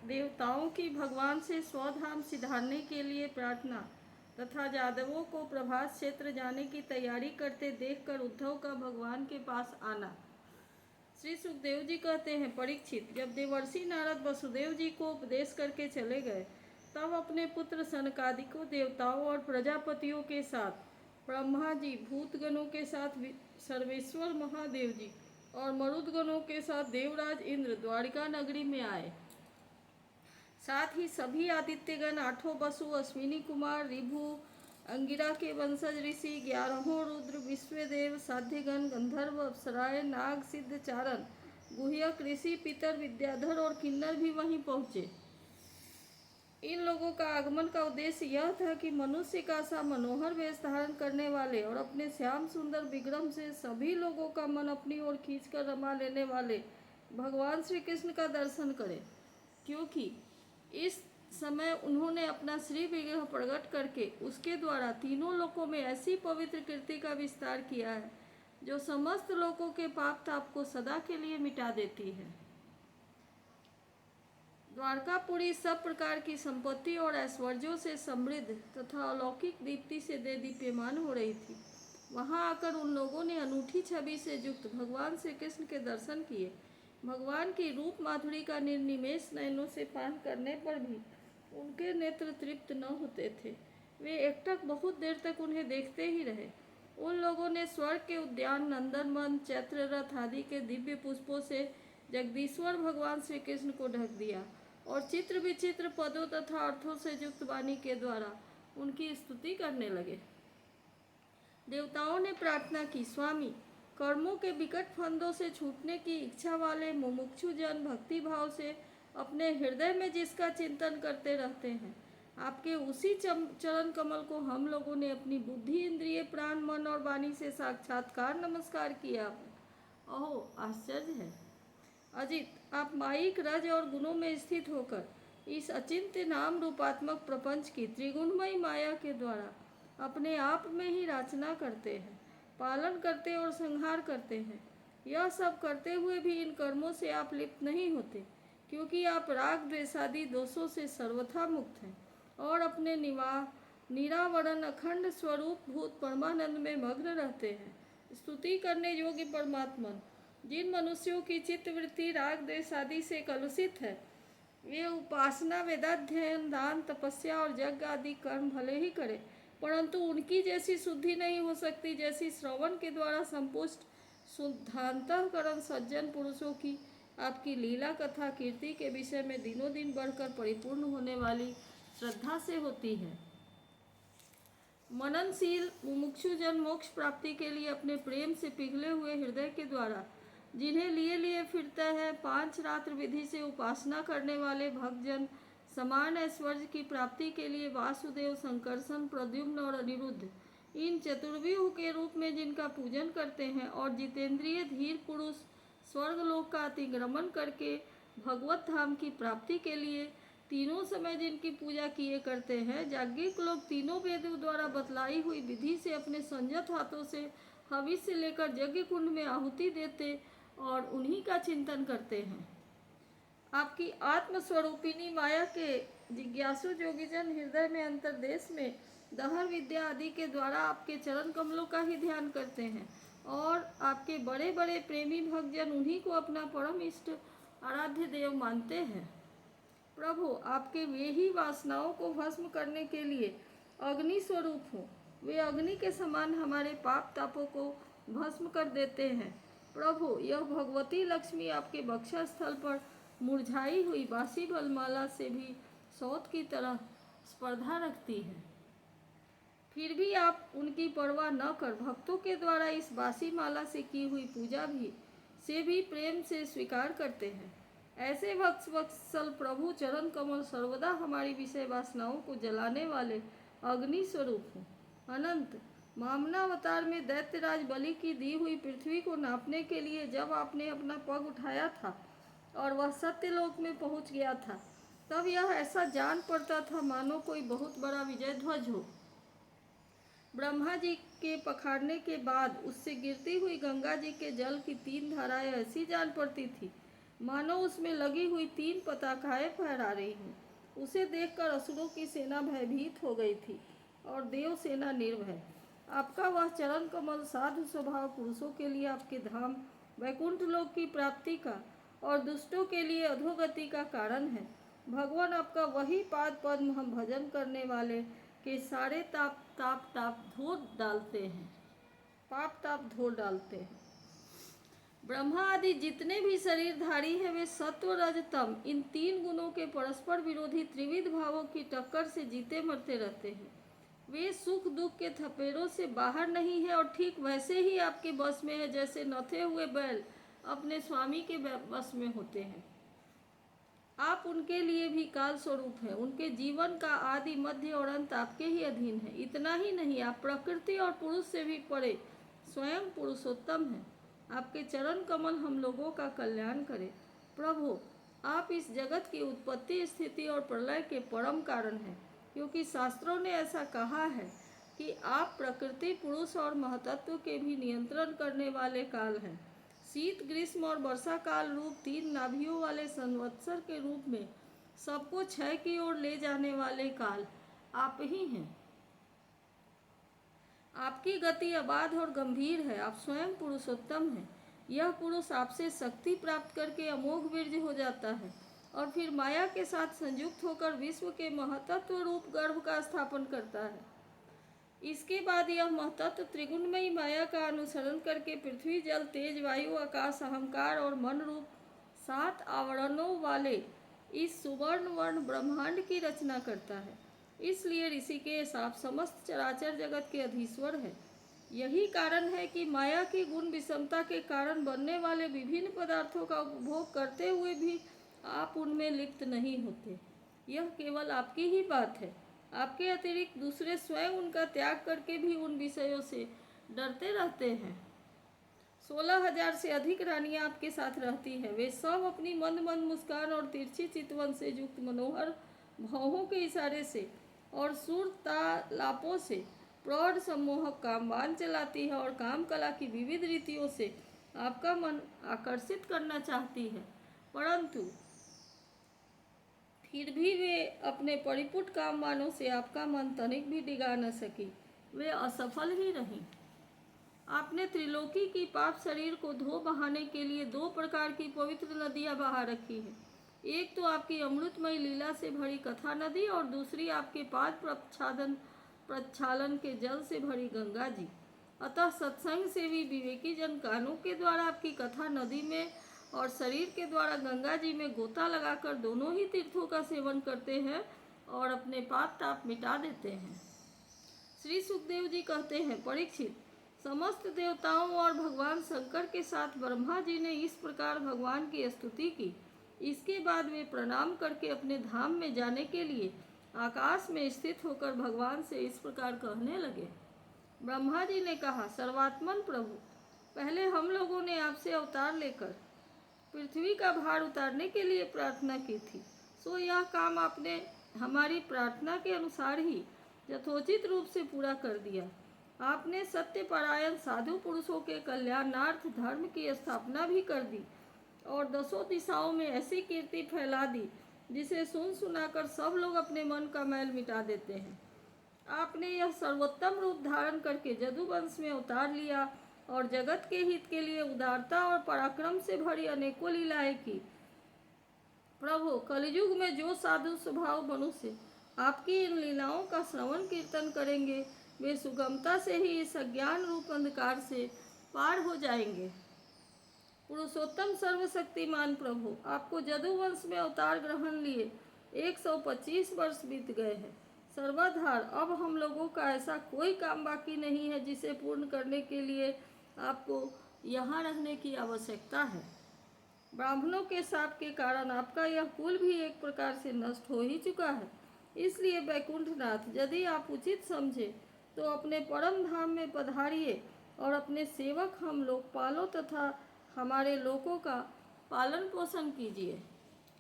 देवताओं की भगवान से स्वधाम सिधारने के लिए प्रार्थना तथा यादवों को प्रभास क्षेत्र जाने की तैयारी करते देखकर उद्धव का भगवान के पास आना। श्री सुखदेव जी कहते हैं, परीक्षित, जब देवर्षि नारद वसुदेव जी को उपदेश करके चले गए, तब अपने पुत्र सनकादिकों देवताओं और प्रजापतियों के साथ ब्रह्मा जी, भूतगणों के साथ सर्वेश्वर महादेव जी और मरुदगणों के साथ देवराज इंद्र द्वारिका नगरी में आए। साथ ही सभी आदित्यगण, आठों वसु, अश्विनी कुमार, ऋभु, अंगिरा के वंशज ऋषि, 11 रुद्र, विश्वदेव, साध्यगण, गंधर्व, अप्सराएं, नाग, सिद्ध, चारण, गुह्यक, ऋषि, पितर, विद्याधर और किन्नर भी वहीं पहुंचे। इन लोगों का आगमन का उद्देश्य यह था कि मनुष्य का सा मनोहर वेश धारण करने वाले और अपने श्याम सुंदर विग्रह से सभी लोगों का मन अपनी ओर खींचकर रमा लेने वाले भगवान श्री कृष्ण का दर्शन करें, क्योंकि इस समय उन्होंने अपना श्री विग्रह प्रकट करके उसके द्वारा तीनों लोकों में ऐसी पवित्र कीर्ति का विस्तार किया है जो समस्त लोकों के पाप ताप को सदा के लिए मिटा देती है। द्वारकापुरी सब प्रकार की संपत्ति और ऐश्वर्यों से समृद्ध तथा अलौकिक दीप्ति से दीप्यमान हो रही थी। वहां आकर उन लोगों ने अनूठी छवि से युक्त भगवान श्री कृष्ण के दर्शन किए। भगवान की रूप माधुरी का निर्निमेष नयनों से पान करने पर भी उनके नेत्र तृप्त न होते थे। वे एकटक बहुत देर तक उन्हें देखते ही रहे। उन लोगों ने स्वर्ग के उद्यान, नंदनवन, चैत्र रथ आदि के दिव्य पुष्पों से जगदीश्वर भगवान श्री कृष्ण को ढक दिया और चित्र विचित्र पदों तथा अर्थों से युक्त वाणी के द्वारा उनकी स्तुति करने लगे। देवताओं ने प्रार्थना की, स्वामी, कर्मों के विकट फंदों से छूटने की इच्छा वाले मुमुक्षु जन भक्ति भाव से अपने हृदय में जिसका चिंतन करते रहते हैं, आपके उसी चरण कमल को हम लोगों ने अपनी बुद्धि, इंद्रिय, प्राण, मन और वाणी से साक्षात्कार नमस्कार किया। ओहो, आश्चर्य है अजित, आप माईक, रज और गुणों में स्थित होकर इस अचिंत्य नाम रूपात्मक प्रपंच की त्रिगुणमयी माया के द्वारा अपने आप में ही रचना करते हैं, पालन करते और संहार करते हैं। यह सब करते हुए भी इन कर्मों से आप लिप्त नहीं होते, क्योंकि आप राग द्वेषादि दोषों से सर्वथा मुक्त हैं और अपने निरावरण अखंड स्वरूप भूत परमानंद में मग्न रहते हैं। स्तुति करने योग्य परमात्मन, जिन मनुष्यों की चित्तवृत्ति राग द्वेष आदि से कलुषित है, वे उपासना, वेदाध्ययन, दान, तपस्या और यज्ञ आदि कर्म भले ही करें, परंतु उनकी जैसी शुद्धि नहीं हो सकती जैसी श्रवण के द्वारा संपुष्ट शुद्धांतःकरण सज्जन पुरुषों की आपकी लीला कथा कीर्ति के विषय में दिनों दिन बढ़कर परिपूर्ण होने वाली श्रद्धा से होती है। मननशील मुमुक्षुजन मोक्ष प्राप्ति के लिए अपने प्रेम से पिघले हुए हृदय के द्वारा जिन्हें लिए लिए फिरता है, 5 रात्र विधि से उपासना करने वाले भक्तजन समान ऐश्वर्य की प्राप्ति के लिए वासुदेव, संकर्षण, प्रद्युम्न और अनिरुद्ध, इन चतुर्व्यूह के रूप में जिनका पूजन करते हैं, और जितेंद्रिय धीर पुरुष स्वर्गलोक का अतिक्रमण करके भगवत धाम की प्राप्ति के लिए तीनों समय जिनकी पूजा किए करते हैं, याज्ञिक लोग तीनों वेदों द्वारा बतलाई हुई विधि से अपने संयत हाथों से हविष्य लेकर यज्ञ कुंड में आहुति देते और उन्हीं का चिंतन करते हैं। आपकी आत्मस्वरूपिणी माया के जिज्ञासु जोगीजन हृदय में अंतर्देश में दहर विद्या आदि के द्वारा आपके चरण कमलों का ही ध्यान करते हैं और आपके बड़े बड़े प्रेमी भक्तजन उन्हीं को अपना परम इष्ट आराध्य देव मानते हैं। प्रभु, आपके वे ही वासनाओं को भस्म करने के लिए अग्नि स्वरूप हो। वे अग्नि के समान हमारे पाप तापों को भस्म कर देते हैं। प्रभु, यह भगवती लक्ष्मी आपके बक्षा स्थल पर मुरझाई हुई बासी बलमाला से भी सौत की तरह स्पर्धा रखती है। फिर भी आप उनकी परवाह न कर भक्तों के द्वारा इस बासी माला से की हुई पूजा भी प्रेम से स्वीकार करते हैं। ऐसे भक्त वत्सल प्रभु चरण कमल सर्वदा हमारी विषय वासनाओं को जलाने वाले अग्नि स्वरूप हो। अनंत वामनावतार में दैत्यराज बलि की दी हुई पृथ्वी को नापने के लिए जब आपने अपना पग उठाया था और वह सत्यलोक में पहुंच गया था, तब यह ऐसा जान पड़ता था मानो कोई बहुत बड़ा विजय ध्वज हो। ब्रह्मा जी के पखारने के बाद उससे गिरती हुई गंगा जी के जल की 3 धाराएं ऐसी जान पड़ती थी मानो उसमें लगी हुई 3 पताकाएं फहरा रही हूँ। उसे देखकर असुरों की सेना भयभीत हो गई थी और देव सेना निर्भय। आपका वह चरण कमल साधु स्वभाव पुरुषों के लिए आपके धाम वैकुंठ लोक की प्राप्ति का और दुष्टों के लिए अधोगति का कारण है। भगवान आपका वही पाद पद्म हम भजन करने वाले के सारे ताप धो डालते हैं, पाप ताप धो डालते हैं। ब्रह्मा आदि जितने भी शरीरधारी हैं वे सत्व रज तम इन 3 गुणों के परस्पर विरोधी त्रिविध भावों की टक्कर से जीते मरते रहते हैं। वे सुख दुख के थपेड़ों से बाहर नहीं है और ठीक वैसे ही आपके बस में है जैसे नथे हुए बैल अपने स्वामी के बस में होते हैं। आप उनके लिए भी काल स्वरूप हैं। उनके जीवन का आदि मध्य और अंत आपके ही अधीन है। इतना ही नहीं, आप प्रकृति और पुरुष से भी परे स्वयं पुरुषोत्तम हैं। आपके चरण कमल हम लोगों का कल्याण करें। प्रभु, आप इस जगत की उत्पत्ति स्थिति और प्रलय के परम कारण हैं, क्योंकि शास्त्रों ने ऐसा कहा है कि आप प्रकृति पुरुष और महतत्व के भी नियंत्रण करने वाले काल हैं। शीत ग्रीष्म और वर्षा काल रूप 3 नाभियों वाले संवत्सर के रूप में सबको क्षय की ओर ले जाने वाले काल आप ही हैं। आपकी गति अबाध और गंभीर है। आप स्वयं पुरुषोत्तम हैं। यह पुरुष आपसे शक्ति प्राप्त करके अमोघ वीर्य हो जाता है और फिर माया के साथ संयुक्त होकर विश्व के महतत्व रूप गर्भ का स्थापन करता है। इसके बाद यह महतत्व त्रिगुणमयी माया का अनुसरण करके पृथ्वी जल तेज वायु आकाश अहंकार और मन रूप 7 आवरणों वाले इस सुवर्ण वर्ण ब्रह्मांड की रचना करता है। इसलिए ऋषिकेश, आप समस्त चराचर जगत के अधीश्वर है। यही कारण है कि माया की गुण विषमता के कारण बनने वाले विभिन्न पदार्थों का उपभोग करते हुए भी आप उनमें लिप्त नहीं होते। यह केवल आपकी ही बात है। आपके अतिरिक्त दूसरे स्वयं उनका त्याग करके भी उन विषयों से डरते रहते हैं। 16,000 से अधिक रानियां आपके साथ रहती हैं। वे सब अपनी मंद मंद मुस्कान और तिरछी चितवन से युक्त मनोहर भौहों के इशारे से और सुर तालापों से प्रौढ़ सम्मोहक कामबान चलाती है और काम कला की विविध रीतियों से आपका मन आकर्षित करना चाहती है, परंतु फिर भी वे अपने परिपुट कामबानों से आपका मन तनिक भी डिगा न सकी। वे असफल ही रहीं। आपने त्रिलोकी की पाप शरीर को धो बहाने के लिए 2 प्रकार की पवित्र नदियां बहा रखी हैं। एक तो आपकी अमृतमयी लीला से भरी कथा नदी और दूसरी आपके पाद प्रक्षालन के जल से भरी गंगा जी। अतः सत्संग से भी विवेकी जन कानों के द्वारा आपकी कथा नदी में और शरीर के द्वारा गंगा जी में गोता लगाकर दोनों ही तीर्थों का सेवन करते हैं और अपने पाप ताप मिटा देते हैं। श्री सुखदेव जी कहते हैं, परीक्षित, समस्त देवताओं और भगवान शंकर के साथ ब्रह्मा जी ने इस प्रकार भगवान की स्तुति की। इसके बाद वे प्रणाम करके अपने धाम में जाने के लिए आकाश में स्थित होकर भगवान से इस प्रकार कहने लगे। ब्रह्मा जी ने कहा, सर्वात्मन प्रभु, पहले हम लोगों ने आपसे अवतार लेकर पृथ्वी का भार उतारने के लिए प्रार्थना की थी, सो यह काम आपने हमारी प्रार्थना के अनुसार ही यथोचित रूप से पूरा कर दिया। आपने सत्यपरायण साधु पुरुषों के कल्याणार्थ धर्म की स्थापना भी कर दी और 10 दिशाओं में ऐसी कीर्ति फैला दी जिसे सुन सुनाकर सब लोग अपने मन का मैल मिटा देते हैं। आपने यह सर्वोत्तम रूप धारण करके जदुवंश में उतार लिया और जगत के हित के लिए उदारता और पराक्रम से भरी अनेकों लीलाएं की। प्रभु, कलयुग में जो साधु स्वभाव मनुष्य आपकी इन लीलाओं का श्रवण कीर्तन करेंगे वे सुगमता से ही इस अज्ञान रूप अंधकार से पार हो जाएंगे। पुरुषोत्तम सर्वशक्तिमान प्रभु, आपको जदुवंश में अवतार ग्रहण लिए 125 वर्ष बीत गए हैं। सर्वाधार, अब हम लोगों का ऐसा कोई काम बाकी नहीं है जिसे पूर्ण करने के लिए आपको यहाँ रहने की आवश्यकता है। ब्राह्मणों के शाप के कारण आपका यह कुल भी एक प्रकार से नष्ट हो ही चुका है। इसलिए वैकुंठनाथ, यदि आप उचित समझे तो अपने परम धाम में पधारिए और अपने सेवक हम लोकपालों तथा हमारे लोगों का पालन पोषण कीजिए।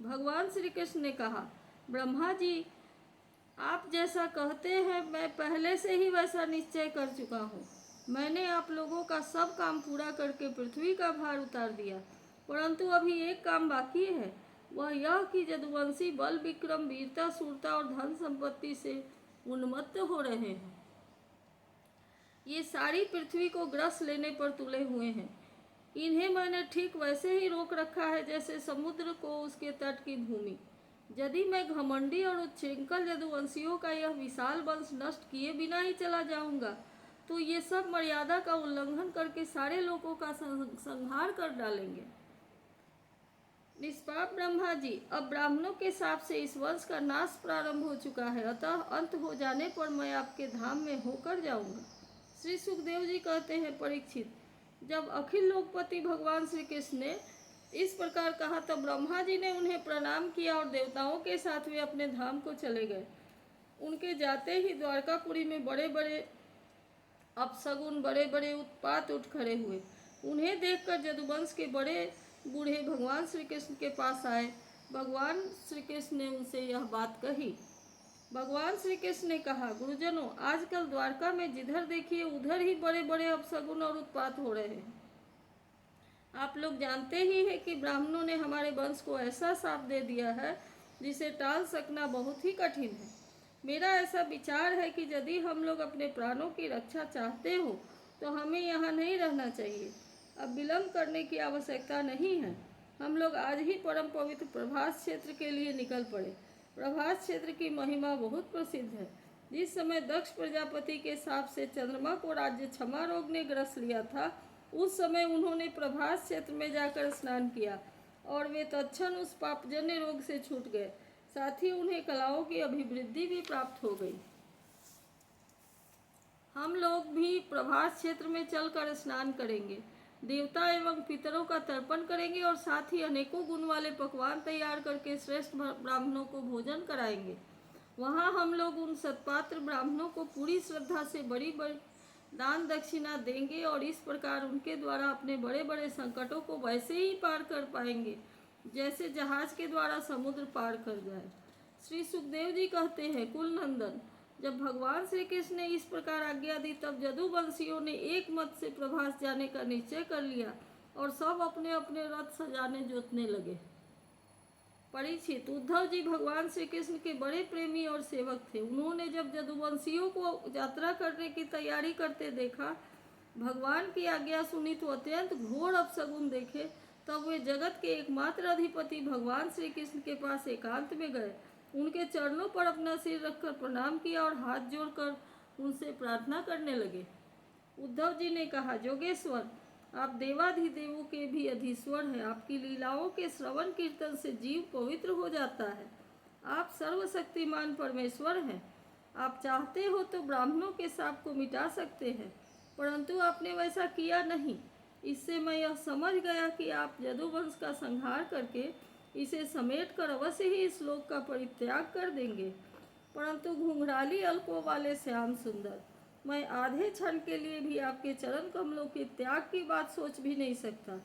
भगवान श्री कृष्ण ने कहा, ब्रह्मा जी, आप जैसा कहते हैं मैं पहले से ही वैसा निश्चय कर चुका हूँ। मैंने आप लोगों का सब काम पूरा करके पृथ्वी का भार उतार दिया परंतु अभी एक काम बाकी है, वह यह कि यदुवंशी बल विक्रम वीरता शूरता और धन संपत्ति से उन्मत्त हो रहे हैं। ये सारी पृथ्वी को ग्रस लेने पर तुले हुए हैं। इन्हें मैंने ठीक वैसे ही रोक रखा है जैसे समुद्र को उसके तट की भूमि। यदि मैं घमंडी और उच्छृंखल यदुवंशियों का यह विशाल वंश नष्ट किए बिना ही चला जाऊंगा, तो ये सब मर्यादा का उल्लंघन करके सारे लोगों का संहार कर डालेंगे। निष्पाप ब्रह्मा जी, अब ब्राह्मणों के शाप से इस वंश का नाश प्रारंभ हो चुका है, अतः अंत हो जाने पर मैं आपके धाम में होकर जाऊंगा। श्री सुखदेव जी कहते हैं, परीक्षित, जब अखिल लोकपति भगवान श्री कृष्ण ने इस प्रकार कहा तब ब्रह्मा जी ने उन्हें प्रणाम किया और देवताओं के साथ वे अपने धाम को चले गए। उनके जाते ही द्वारकापुरी में बड़े बड़े अपशगुन, बड़े बड़े उत्पात उठ खड़े हुए। उन्हें देखकर यदुवंश के बड़े बूढ़े भगवान श्री कृष्ण के पास आए। भगवान श्री कृष्ण ने उनसे यह बात कही। भगवान श्री कृष्ण ने कहा, गुरुजनों, आजकल द्वारका में जिधर देखिए उधर ही बड़े बड़े अपशगुन और उत्पात हो रहे हैं। आप लोग जानते ही हैं कि ब्राह्मणों ने हमारे वंश को ऐसा शाप दे दिया है जिसे टाल सकना बहुत ही कठिन है। मेरा ऐसा विचार है कि यदि हम लोग अपने प्राणों की रक्षा चाहते हो तो हमें यहाँ नहीं रहना चाहिए। अब विलम्ब करने की आवश्यकता नहीं है। हम लोग आज ही परम पवित्र प्रभास क्षेत्र के लिए निकल पड़े। प्रभास क्षेत्र की महिमा बहुत प्रसिद्ध है। जिस समय दक्ष प्रजापति के शाप से चंद्रमा को राज्य क्षमा रोग ने ग्रस लिया था, उस समय उन्होंने प्रभास क्षेत्र में जाकर स्नान किया और वे तत्क्षण उस पापजन्य रोग से छूट गए। साथ ही उन्हें कलाओं की अभिवृद्धि भी प्राप्त हो गई। हम लोग भी प्रभास क्षेत्र में चलकर स्नान करेंगे, देवता एवं पितरों का तर्पण करेंगे और साथ ही अनेकों गुण वाले पकवान तैयार करके श्रेष्ठ ब्राह्मणों को भोजन कराएंगे। वहाँ हम लोग उन सत्पात्र ब्राह्मणों को पूरी श्रद्धा से बड़ी बड़ी दान दक्षिणा देंगे और इस प्रकार उनके द्वारा अपने बड़े बड़े संकटों को वैसे ही पार कर पाएंगे जैसे जहाज के द्वारा समुद्र पार कर जाए। श्री सुखदेव जी कहते हैं, कुल नंदन, जब भगवान श्री कृष्ण ने इस प्रकार आज्ञा दी तब यदुवंशियों ने एक मत से प्रभास जाने का निश्चय कर लिया और सब अपने अपने रथ सजाने जोतने लगे। परीक्षित, उद्धव जी भगवान श्री कृष्ण के बड़े प्रेमी और सेवक थे। उन्होंने जब यदुवंशियों को यात्रा करने की तैयारी करते देखा, भगवान की आज्ञा सुनी तो अत्यंत घोर अपशगुन देखे, तब वे जगत के एकमात्र अधिपति भगवान श्री कृष्ण के पास एकांत में गए। उनके चरणों पर अपना सिर रखकर प्रणाम किया और हाथ जोड़कर उनसे प्रार्थना करने लगे। उद्धव जी ने कहा, जोगेश्वर, आप देवाधिदेवों के भी अधीश्वर हैं। आपकी लीलाओं के श्रवण कीर्तन से जीव पवित्र हो जाता है। आप सर्वशक्तिमान परमेश्वर हैं। आप चाहते हो तो ब्राह्मणों के शाप को मिटा सकते हैं, परंतु आपने वैसा किया नहीं। इससे मैं यह समझ गया कि आप यदुवंश का संहार करके इसे समेट कर अवश्य ही इस लोक का परित्याग कर देंगे। परंतु घुंघराली अल्पों वाले श्याम सुंदर, मैं आधे क्षण के लिए भी आपके चरण कमलों के त्याग की बात सोच भी नहीं सकता।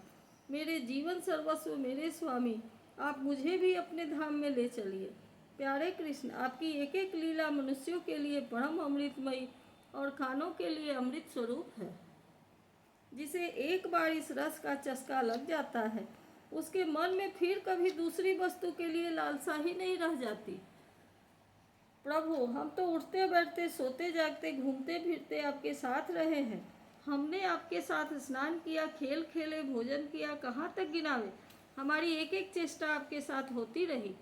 मेरे जीवन सर्वस्व मेरे स्वामी, आप मुझे भी अपने धाम में ले चलिए। प्यारे कृष्ण, आपकी एक एक लीला मनुष्यों के लिए परम अमृतमयी और खानों के लिए अमृत स्वरूप है। जिसे एक बार इस रस का चस्का लग जाता है, उसके मन में फिर कभी दूसरी वस्तु के लिए लालसा ही नहीं रह जाती। प्रभु, हम तो उठते बैठते, सोते जागते, घूमते फिरते आपके साथ रहे हैं। हमने आपके साथ स्नान किया, खेल खेले, भोजन किया, कहाँ तक गिनावे। हमारी एक एक चेष्टा आपके साथ होती रही।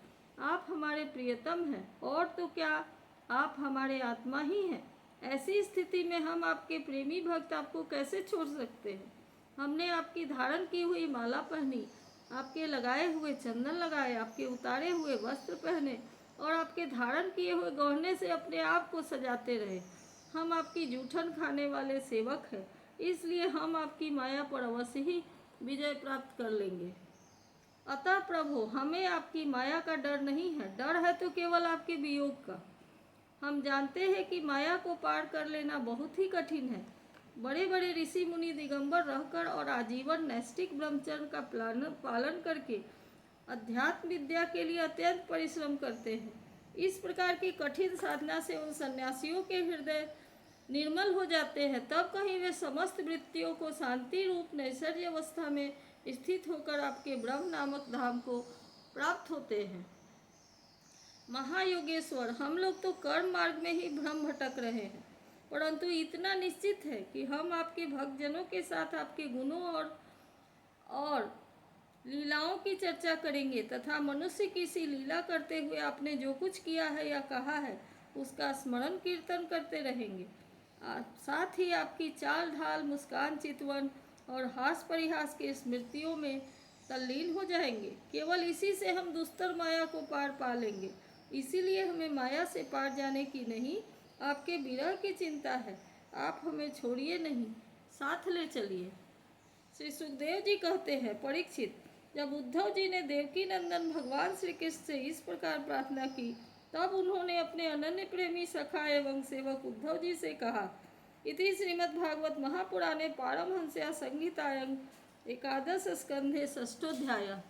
आप हमारे प्रियतम हैं, और तो क्या, आप हमारे आत्मा ही हैं। ऐसी स्थिति में हम आपके प्रेमी भक्त आपको कैसे छोड़ सकते हैं। हमने आपकी धारण की हुई माला पहनी, आपके लगाए हुए चंदन लगाए, आपके उतारे हुए वस्त्र पहने और आपके धारण किए हुए गहने से अपने आप को सजाते रहे। हम आपकी जूठन खाने वाले सेवक हैं, इसलिए हम आपकी माया पर अवश्य ही विजय प्राप्त कर लेंगे। अतः प्रभु, हमें आपकी माया का डर नहीं है, डर है तो केवल आपके वियोग का। हम जानते हैं कि माया को पार कर लेना बहुत ही कठिन है। बड़े बड़े ऋषि मुनि दिगंबर रहकर और आजीवन नैष्ठिक ब्रह्मचर्य का पालन करके अध्यात्म विद्या के लिए अत्यंत परिश्रम करते हैं। इस प्रकार की कठिन साधना से उन सन्यासियों के हृदय निर्मल हो जाते हैं, तब कहीं वे समस्त वृत्तियों को शांति रूप नैश्चर्य अवस्था में स्थित होकर आपके ब्रह्म नामक धाम को प्राप्त होते हैं। महायोगेश्वर, हम लोग तो कर्म मार्ग में ही भ्रम भटक रहे हैं, परंतु इतना निश्चित है कि हम आपके भक्तजनों के साथ आपके गुणों और लीलाओं की चर्चा करेंगे तथा मनुष्य की सी लीला करते हुए आपने जो कुछ किया है या कहा है उसका स्मरण कीर्तन करते रहेंगे। साथ ही आपकी चाल ढाल, मुस्कान, चितवन और हास परिहास की स्मृतियों में तल्लीन हो जाएंगे। केवल इसी से हम दुस्तर माया को पार पा लेंगे। इसीलिए हमें माया से पार जाने की नहीं, आपके विरह की चिंता है। आप हमें छोड़िए नहीं, साथ ले चलिए। श्री सुखदेव जी कहते हैं, परीक्षित, जब उद्धव जी ने देवकी नंदन भगवान श्री कृष्ण से इस प्रकार प्रार्थना की, तब उन्होंने अपने अनन्य प्रेमी सखा एवं सेवक उद्धव जी से कहा। इति श्रीमद्भागवत महापुराणे पारमहंस्या संहितायां एकादश स्कंधे षष्ठोऽध्यायः।